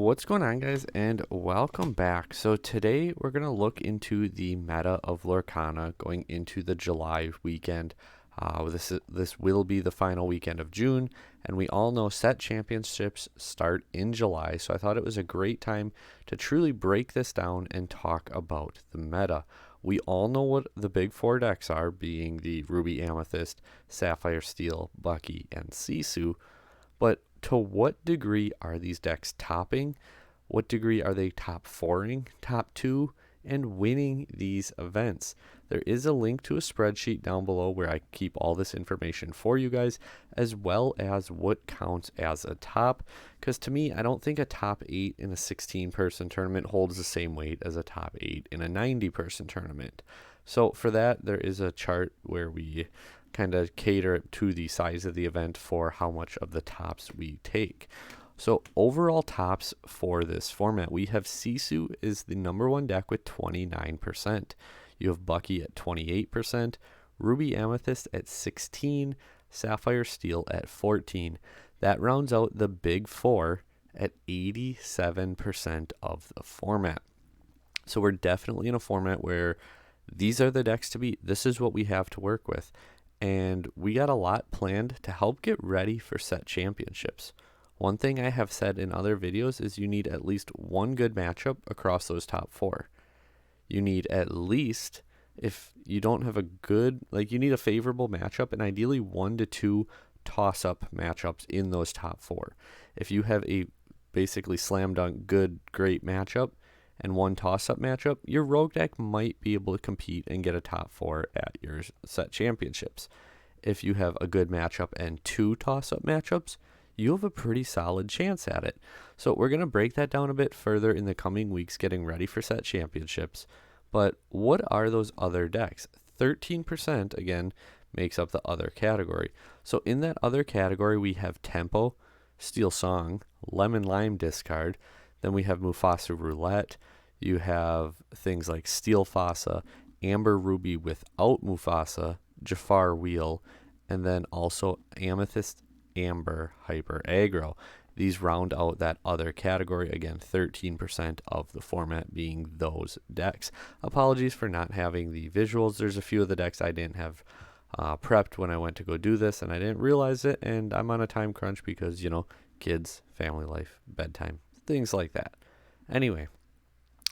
What's going on, guys, and welcome back. So today we're going to look into the meta of Lorcana going into the July weekend. This will be the final weekend of June, and we all know set championships start in July, so I thought it was a great time to truly break this down and talk about the meta. We all know what the big four decks are, being the Ruby Amethyst, Sapphire Steel, Bucky, and Sisu, but to what degree are these decks topping? What degree are they top fouring, top two, and winning these events? There is a link to a spreadsheet down below where I keep all this information for you guys, as well as what counts as a top. Because to me, I don't think a top 8 in a 16-person tournament holds the same weight as a top 8 in a 90-person tournament. So for that, there is a chart where we kind of cater to the size of the event for how much of the tops we take. So overall tops for this format, we have Sisu is the number one deck with 29%. You have Bucky at 28%, Ruby Amethyst at 16%, Sapphire Steel at 14%. That rounds out the big four at 87% of the format. So we're definitely in a format where these are the decks to beat. This is what we have to work with. And we got a lot planned to help get ready for set championships. One thing I have said in other videos is you need at least one good matchup across those top four. You need at least, if you don't have a good, you need a favorable matchup, and ideally 1 to 2 toss-up matchups in those top four. If you have a basically slam dunk good, great matchup, and one toss-up matchup, your rogue deck might be able to compete and get a top 4 at your set championships. If you have a good matchup and 2 toss-up matchups, you have a pretty solid chance at it. So we're going to break that down a bit further in the coming weeks getting ready for set championships. But what are those other decks? 13%, again, makes up the other category. So in that other category, we have Tempo, Steel Song, Lemon Lime Discard. Then we have Mufasa Roulette. You have things like Steel Fossa, Amber Ruby without Mufasa, Jafar Wheel, and then also Amethyst Amber Hyper Aggro. These round out that other category. Again, 13% of the format being those decks. Apologies for not having the visuals. There's a few of the decks I didn't have prepped when I went to go do this, and I didn't realize it, and I'm on a time crunch because, kids, family life, bedtime, things like that. Anyway,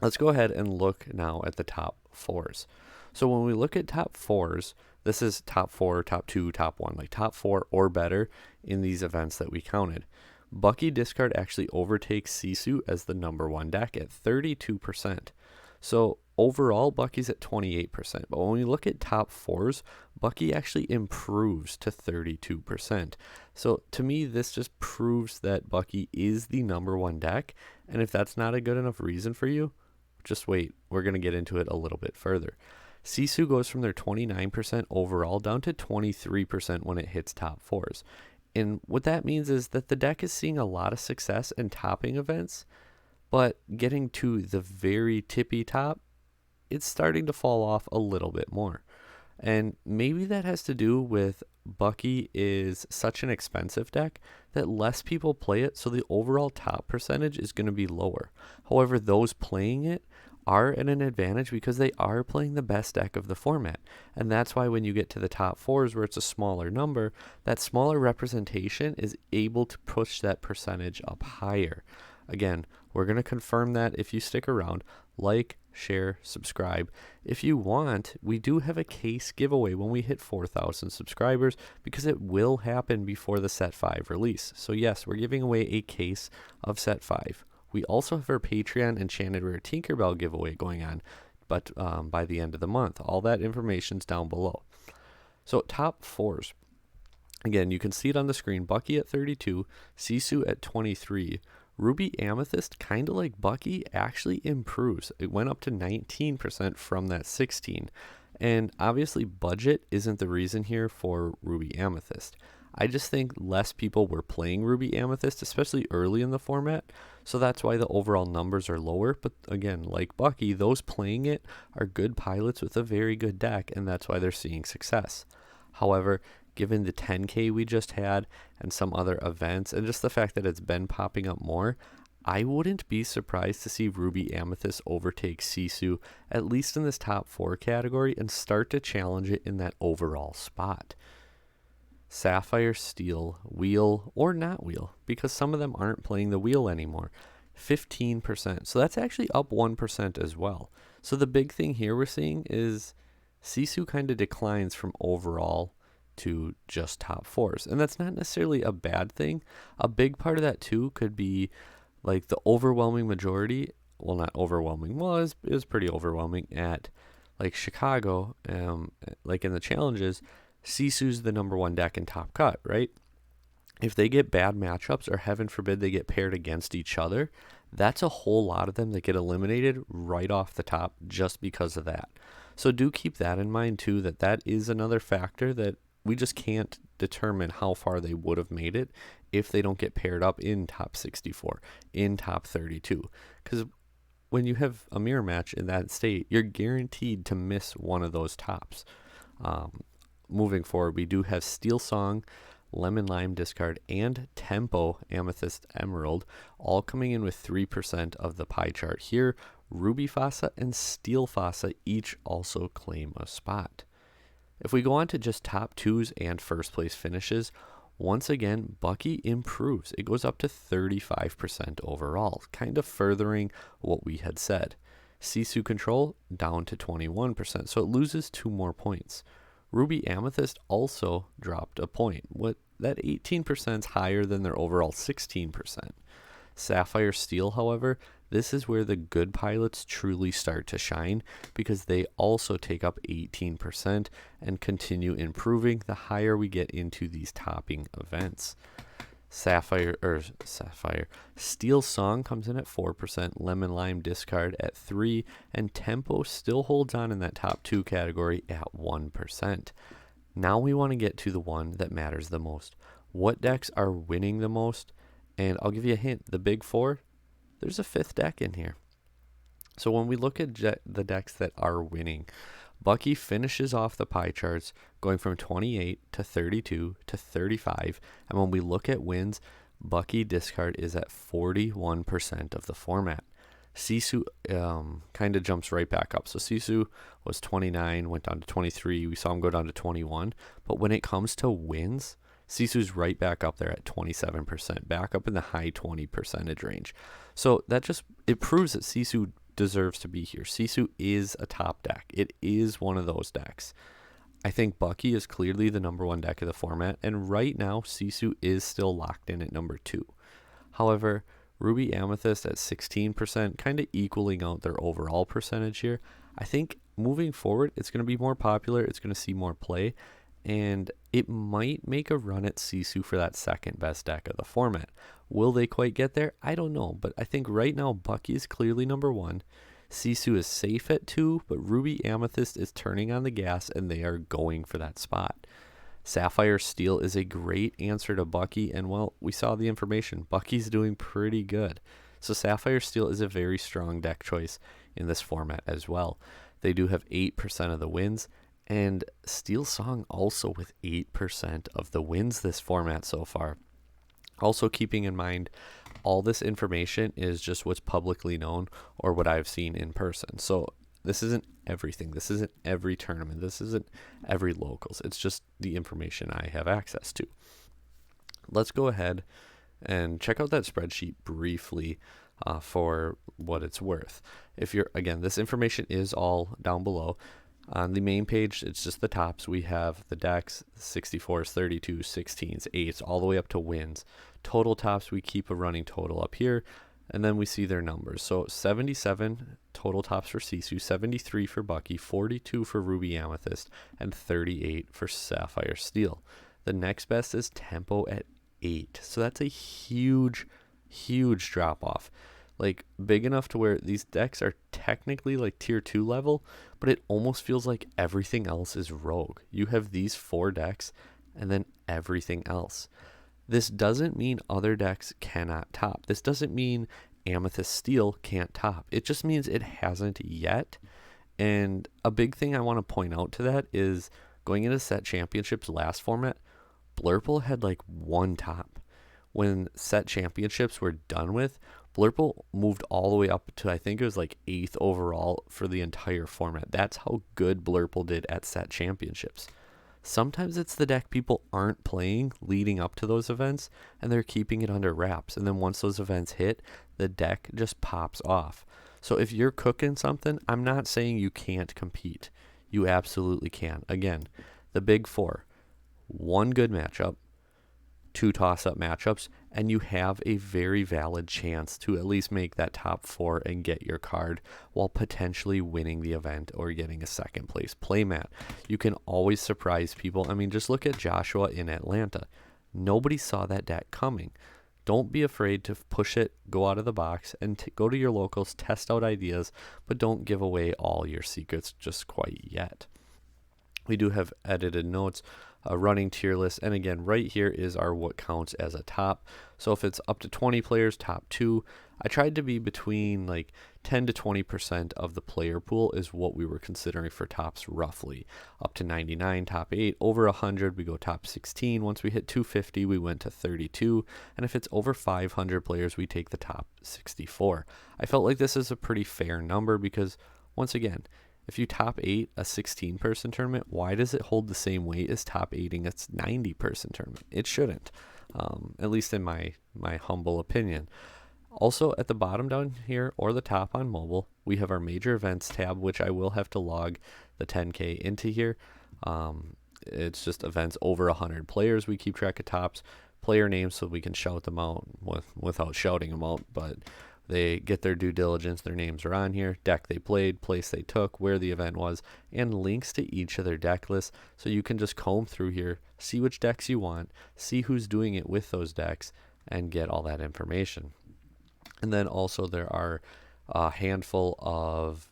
let's go ahead and look now at the top fours. So when we look at top fours, this is top 4, top 2, top 1, like top 4 or better in these events that we counted. Bucky Discard actually overtakes Sisu as the number one deck at 32%. So overall, Bucky's at 28%. But when we look at top fours, Bucky actually improves to 32%. So to me, this just proves that Bucky is the number one deck. And if that's not a good enough reason for you, just wait. We're going to get into it a little bit further. Sisu goes from their 29% overall down to 23% when it hits top fours. And what that means is that the deck is seeing a lot of success in topping events, but getting to the very tippy top, it's starting to fall off a little bit more. And maybe that has to do with Bucky is such an expensive deck that less people play it, so the overall top percentage is going to be lower. However, those playing it are at an advantage because they are playing the best deck of the format. And that's why when you get to the top fours where it's a smaller number, that smaller representation is able to push that percentage up higher. Again, we're going to confirm that if you stick around. Like, share, subscribe. If you want, we do have a case giveaway when we hit 4,000 subscribers because it will happen before the Set 5 release. So yes, we're giving away a case of Set 5. We also have our Patreon Enchanted Rare Tinkerbell giveaway going on, but by the end of the month. All that information's down below. So top fours. Again, you can see it on the screen. Bucky at 32, Sisu at 23. Ruby Amethyst, kind of like Bucky, actually improves. It went up to 19% from that 16. And obviously budget isn't the reason here for Ruby Amethyst. I just think less people were playing Ruby Amethyst, especially early in the format, so that's why the overall numbers are lower. But again, like Bucky, those playing it are good pilots with a very good deck, and that's why they're seeing success. However, given the 10K we just had and some other events, and just the fact that it's been popping up more, I wouldn't be surprised to see Ruby Amethyst overtake Sisu, at least in this top 4 category, and start to challenge it in that overall spot. Sapphire, Steel, Wheel, or not Wheel, because some of them aren't playing the Wheel anymore. 15%. So that's actually up 1% as well. So the big thing here we're seeing is Sisu kind of declines from overall to just top 4s. And that's not necessarily a bad thing. A big part of that too could be like the overwhelming majority, well, not overwhelming, well, it was pretty overwhelming at like Chicago, like in the challenges, Sisu's the number 1 deck in top cut, right? If they get bad matchups, or heaven forbid they get paired against each other, that's a whole lot of them that get eliminated right off the top just because of that. So do keep that in mind too, that is another factor that we just can't determine how far they would have made it if they don't get paired up in top 64, in top 32. Because when you have a mirror match in that state, you're guaranteed to miss one of those tops. Moving forward, we do have Steel Song, Lemon Lime Discard, and Tempo Amethyst Emerald, all coming in with 3% of the pie chart here. Ruby Fossa and Steel Fossa each also claim a spot. If we go on to just top 2s and first place finishes, once again, Bucky improves. It goes up to 35% overall, kind of furthering what we had said. Sisu Control down to 21%, so it loses 2 more points. Ruby Amethyst also dropped a point. That 18% is higher than their overall 16%. Sapphire Steel, however, this is where the good pilots truly start to shine because they also take up 18% and continue improving the higher we get into these topping events. Sapphire Steel Song comes in at 4%, Lemon Lime Discard at 3%, and Tempo still holds on in that top 2 category at 1%. Now we want to get to the one that matters the most. What decks are winning the most? And I'll give you a hint, the big 4, there's a 5th deck in here. So when we look at the decks that are winning, Bucky finishes off the pie charts going from 28 to 32 to 35. And when we look at wins, Bucky discard is at 41% of the format. Sisu kind of jumps right back up. So Sisu was 29, went down to 23. We saw him go down to 21. But when it comes to wins, Sisu's right back up there at 27%, back up in the high 20% range. So it proves that Sisu deserves to be here. Sisu is a top deck. It is one of those decks. I think Bucky is clearly the number 1 deck of the format, and right now Sisu is still locked in at number 2. However, Ruby Amethyst at 16%, kind of equaling out their overall percentage here. I think moving forward, it's going to be more popular. It's going to see more play, and it might make a run at Sisu for that second best deck of the format. Will they quite get there? I don't know, but I think right now Bucky is clearly number 1. Sisu is safe at 2, but Ruby Amethyst is turning on the gas, and they are going for that spot. Sapphire Steel is a great answer to Bucky, and well, we saw the information. Bucky's doing pretty good. So Sapphire Steel is a very strong deck choice in this format as well. They do have 8% of the wins, and Steel Song also with 8% of the wins this format so far. Also keeping in mind, all this information is just what's publicly known or what I've seen in person. So this isn't everything. This isn't every tournament. This isn't every locals. It's just the information I have access to. Let's go ahead and check out that spreadsheet briefly for what it's worth. Again, this information is all down below. On the main page, it's just the tops. We have the decks, 64s, 32s, 16s, 8s, all the way up to wins. Total tops, we keep a running total up here, and then we see their numbers. So 77 total tops for Sisu, 73 for Bucky, 42 for Ruby Amethyst, and 38 for Sapphire Steel. The next best is Tempo at 8. So that's a huge, huge drop off. Like big enough to where these decks are technically like tier 2 level, but it almost feels like everything else is rogue. You have these 4 decks and then everything else. This doesn't mean other decks cannot top. This doesn't mean Amethyst Steel can't top. It just means it hasn't yet. And a big thing I want to point out to that is going into set championships last format, Blurple had like 1 top. When set championships were done with, Blurple moved all the way up to, I think it was like 8th overall for the entire format. That's how good Blurple did at set championships. Sometimes it's the deck people aren't playing leading up to those events, and they're keeping it under wraps. And then once those events hit, the deck just pops off. So if you're cooking something, I'm not saying you can't compete. You absolutely can. Again, the big four: one good matchup, two toss-up matchups, and you have a very valid chance to at least make that top four and get your card while potentially winning the event or getting a second place playmat. You can always surprise people. I mean, just look at Joshua in Atlanta. Nobody saw that deck coming. Don't be afraid to push it, go out of the box, and go to your locals, test out ideas, but don't give away all your secrets just quite yet. We do have edited notes, a running tier list, and again, right here is our what counts as a top. So if it's up to 20 players, top 2. I tried to be between like 10 to 20% of the player pool is what we were considering for tops roughly. Up to 99, top 8. Over 100, we go top 16. Once we hit 250, we went to 32. And if it's over 500 players, we take the top 64. I felt like this is a pretty fair number because, once again, if you top 8 a 16-person tournament, why does it hold the same weight as top 8ing a 90-person tournament? It shouldn't, at least in my humble opinion. Also, at the bottom down here, or the top on mobile, we have our major events tab, which I will have to log the 10K into here. It's just events over 100 players. We keep track of tops, player names, so we can shout them out without shouting them out, but they get their due diligence. Their names are on here, deck they played, place they took, where the event was, and links to each of their deck lists. So you can just comb through here, see which decks you want, see who's doing it with those decks, and get all that information. And then also there are a handful of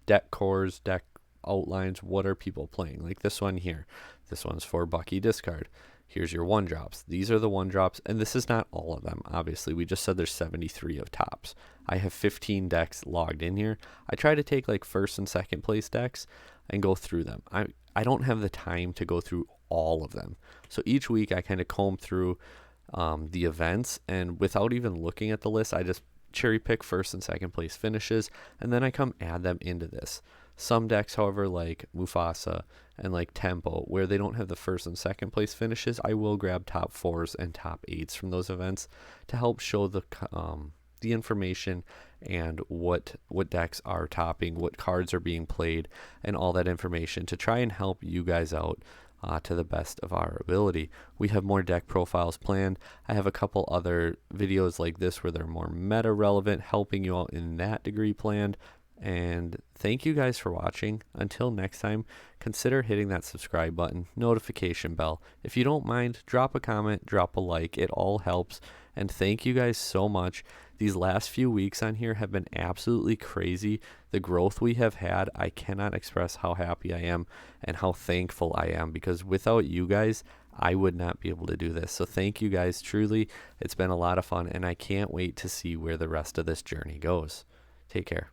deck cores, deck outlines. What are people playing? Like this one here. This one's for Bucky Discard. Here's your 1-drops. These are the 1-drops, and this is not all of them, obviously. We just said there's 73 of tops. I have 15 decks logged in here. I try to take like first and second place decks and go through them. I don't have the time to go through all of them. So each week I kind of comb through the events, and without even looking at the list, I just cherry pick first and second place finishes, and then I come add them into this. Some decks, however, like Mufasa and like Tempo, where they don't have the first and second place finishes, I will grab top 4s and top 8s from those events to help show the information and what decks are topping, what cards are being played, and all that information to try and help you guys out to the best of our ability. We have more deck profiles planned. I have a couple other videos like this where they're more meta relevant, helping you out in that degree planned. And thank you guys for watching. Until next time, consider hitting that subscribe button, notification bell. If you don't mind, drop a comment, drop a like. It all helps. And thank you guys so much. These last few weeks on here have been absolutely crazy. The growth we have had, I cannot express how happy I am and how thankful I am, because without you guys, I would not be able to do this. So thank you guys, truly. It's been a lot of fun, and I can't wait to see where the rest of this journey goes. Take care.